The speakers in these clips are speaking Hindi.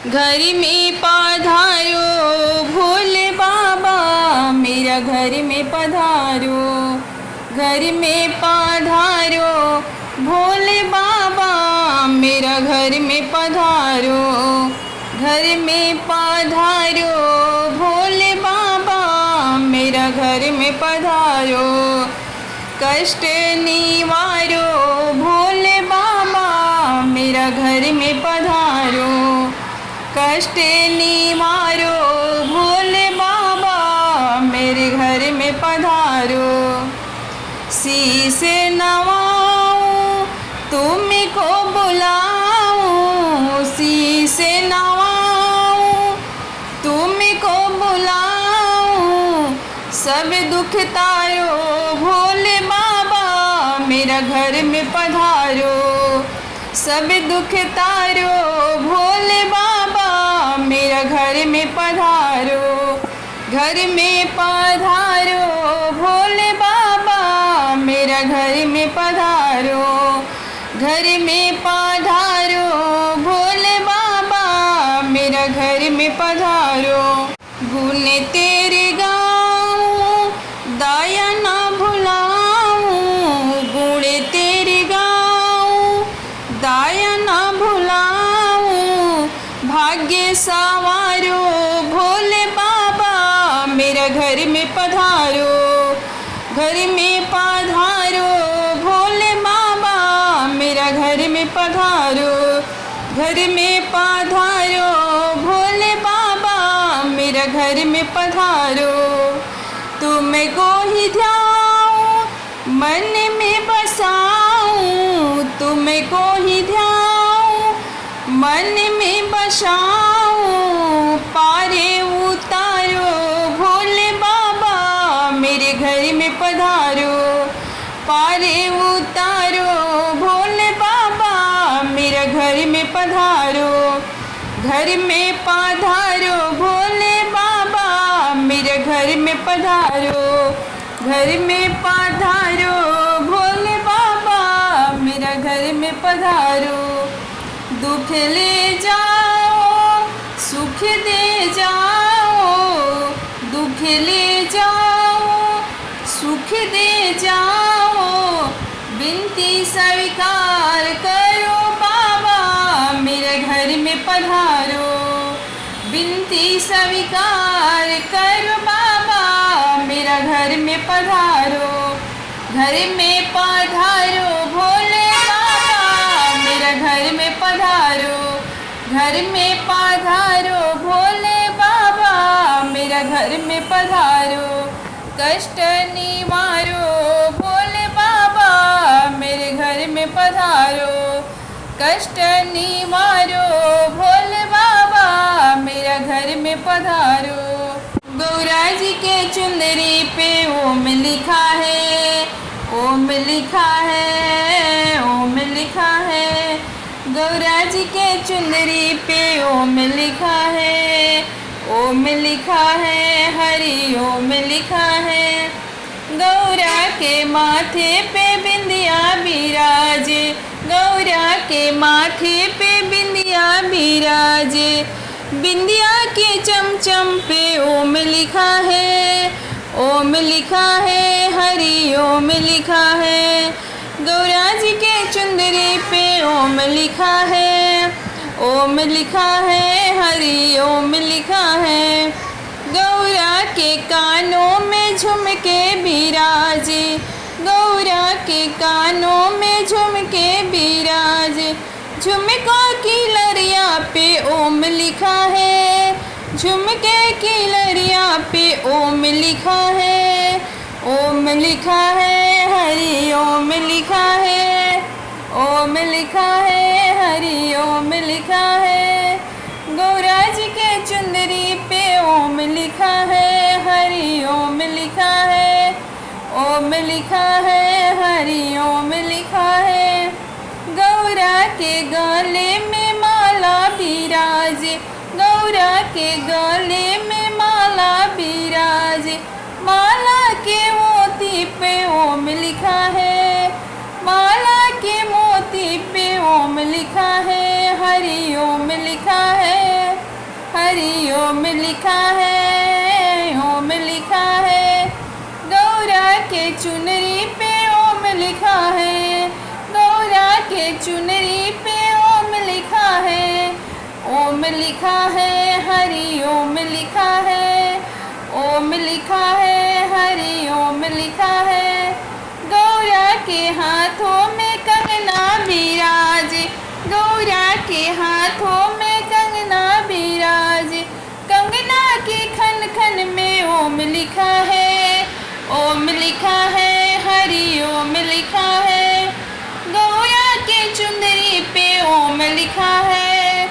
घर में पधारो भोले बाबा, मेरा घर में पधारो। घर में पधारो भोले बाबा, मेरा घर में पधारो। घर में पधारो भोले बाबा, मेरा घर में पधारो। कष्ट निवारो भोले बाबा, मेरा घर में पधारो। कष्ट निवारो भोले बाबा, मेरे घर में पधारो। शीश नवाऊं तुमको बुलाऊं, शीश नवाऊं तुमको बुलाऊं। सब दुख तारो भोले बाबा, मेरा घर में पधारो। सब दुख तारो भोले बाबा, मेरा घर में पधारो। घर में पधारो भोले बाबा, मेरा घर में पधारो। घर में पधारो भोले बाबा, मेरा घर में पधारो। गुण तेरे गाऊं दाया ना भुलाऊं, गुण तेरे गाऊं दाया ना भुलाऊं। भाग्य सवारो भोले बाबा, मेरा घर में पधारो। घर में पधारो भोले बाबा, मेरा घर में पधारो। घर में पधारो भोले बाबा, मेरा घर में पधारो। तुमको ही ध्याऊं मन में बसाऊं, तुमको ही ध्याऊं मन में बसाऊं। पारे उतारो भोले बाबा, मेरे घर में पधारो। पारे उतारो भोले बाबा, मेरा घर में पधारो। घर में पधारो भोले बाबा, मेरे घर में पधारो। घर में पधारो भोले बाबा, मेरा घर में पधारो। दुख ले जाओ सुख दे जाओ, दुख ले जाओ सुख दे जाओ। विनती स्वीकार करो बाबा, मेरे घर में पधारो। विनती स्वीकार करो बाबा, मेरा घर में पधारो। घर में पधारो भोले बाबा, मेरा घर में पधारो। घर में पधारो भोले बाबा, मेरा घर में पधारो। कष्ट निवारो भोले बाबा, मेरे घर में पधारो। कष्ट निवारो भोले बाबा, मेरा घर में पधारो। गौरा जी के चुंदरी पे ओम लिखा है, ओम लिखा है, ओम लिखा है। गौरा जी के चुंदरी पे ओम लिखा है, ओम लिखा है, हरि ओम लिखा है। गौरा के माथे पे बिंदिया बिराजे, गौरा के माथे पे बिंदिया बिराजे। बिंदिया के चमचम पे ओम लिखा है, ओम लिखा है, हरि ओम लिखा है। गौरा जी के चुंदरी पे ओम लिखा है, ओम लिखा है, हरि ओम लिखा है। गौरा के कानों में झुमके बिराजे, गौरा के कानों में झुमके बिराजे। झुमका की लरिया पे ओम लिखा है, झुमके की लरिया पे ओम लिखा है, ओम लिखा है, हरि ओम लिखा है, ओम लिखा है, हरि ओम लिखा है। गौरा जी के चुंदरी पे ओम लिखा है, हरि ओम लिखा है, ओम लिखा है, हरि ओम लिखा है। गौरा के गले में माला बिराजे, गौरा के गले में माला बिराजे। माला के मोती पे ओम लिखा है, माला के मोती पे ओम लिखा है, हरि ओम लिखा है। लिखा है, ओम लिखा है। गौरा के चुनरी पे ओम लिखा है, गौरा के चुनरी पे ओम लिखा है। ओम लिखा है, हरि ओम लिखा है, ओम लिखा है, हरि ओम लिखा है। गौरा के हाथों में कंगना बिराजे, गौरा के हाथों में कंगना बिराजे। कंगना के खन खन में ओम लिखा है, ओम लिखा है, हरि ओम लिखा है। गौरा के चुंदरी पे ओम लिखा है,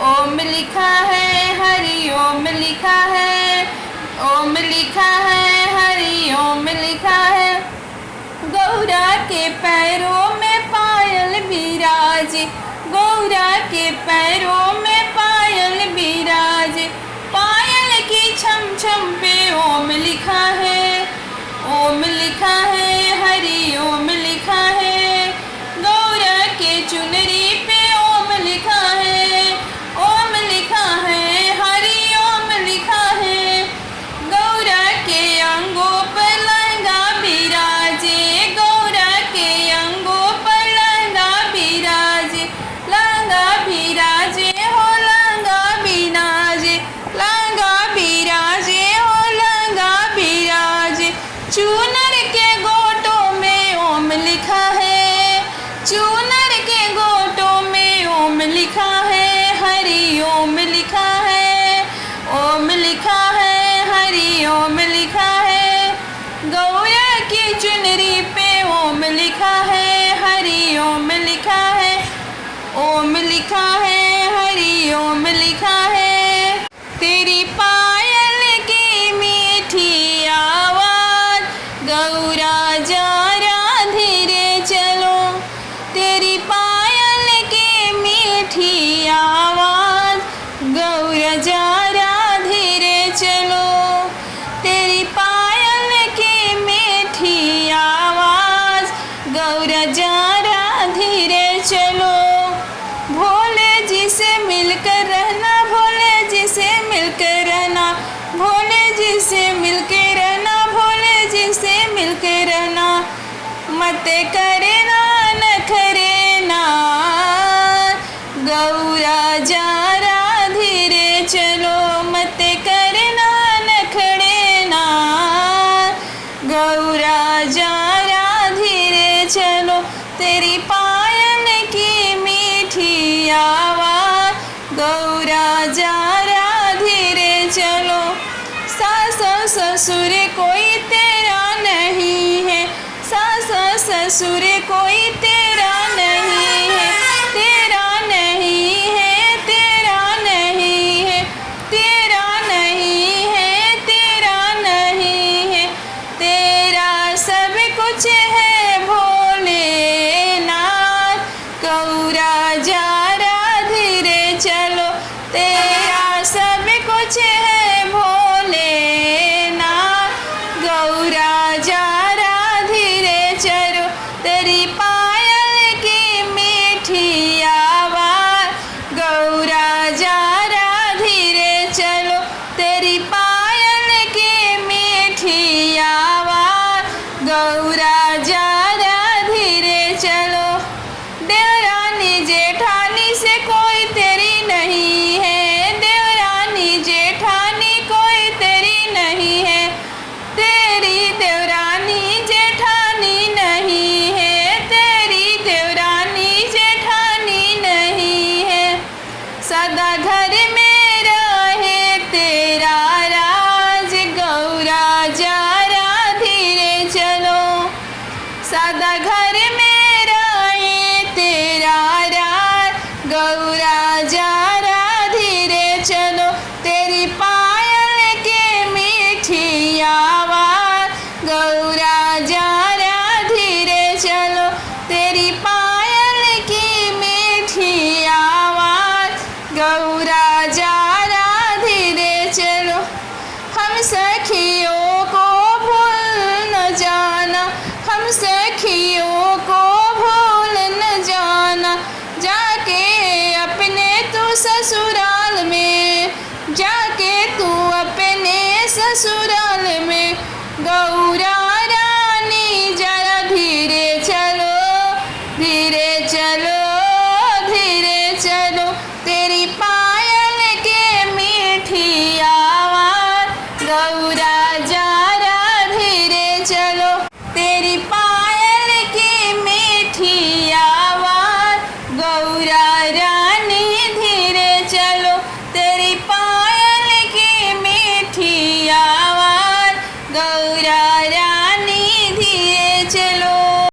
ओम लिखा है, हरि ओम लिखा है, ओम लिखा है, हरि ओम लिखा है। गौरा के पैरों में पायल बिराजे, गौरा के पैरों में पायल बिराजे। पायल की छम छम पे ओम लिखा है, ओम लिखा है, हरि ओम लिखा है। गौरा के चुनरी पे ओम लिखा है, ओम लिखा है, हरि ओम लिखा है। गौरा के अंगों पर लहंगा बिराजे, गौरा के अंगों पर लहंगा बिराजे। लहंगा बिराजे हो लहंगा बिराजे, लहंगा बिराजे हो लहंगा बिराजे। चूनर के गोटों में ओम लिखा है, चूनर के गोटों में ओम लिखा है, हरि ओम लिखा है, ओम लिखा है, हरि ओम लिखा है। गौरा की चुनरी पे ओम लिखा है, हरि ओम लिखा है, ओम लिखा है, हरि ओम लिखा है। तेरी पायल की मीठी आवाज, गौरा जरा धीरे चलो। तेरी पायल की मीठी आवाज, गौरा जरा धीरे चलो। तेरी पायल की मीठी आवाज, गौरा जरा धीरे चलो। भोले जी से मिलकर रहना, भोले जी से मिलकर रहना, भोले जी से मिलकर रहना, भोले जी से मिलकर रहना। मत करे ना नखरे ना, गौरा जरा धीरे चलो। मत करे ना नखरे ना, गौरा जरा धीरे चलो। तेरी पायल की मीठी आवाज, गौरा जरा धीरे चलो। सास ससुर कोई तेरा नहीं है, सास ससुर कोई तेरा नहीं है, तेरा नहीं है, तेरा नहीं है, तेरा नहीं है, तेरा नहीं है। तेरा सब कुछ है भोलेनाथ, गौरा जरा धीरे चलो। तेरा सब कुछ है भोलेनाथ, गौरा जरा धीरे चलो। तेरी पायल की मीठी आवाज, गौरा जरा धीरे चलो। तेरी पायल की मीठी आवाज, गौरा जरा धीरे चलो। देवरानी जेठानी से कोई तेरी नहीं है, देवरानी जेठानी कोई तेरी नहीं है। तेरी देवरानी जेठानी नहीं है, तेरी देवरानी जेठानी नहीं है। सदा घर में रहे तेरा राज, गौरा जरा धीरे चलो। सदा घर में रहे तेरा राज, गौरा जरा धीरे चलो। तेरी पायल की मीठी आवाज, गौरा जरा धीरे चलो। तेरी पायल की मीठी आवाज, गौरा आजा राधे रे चलो तेरी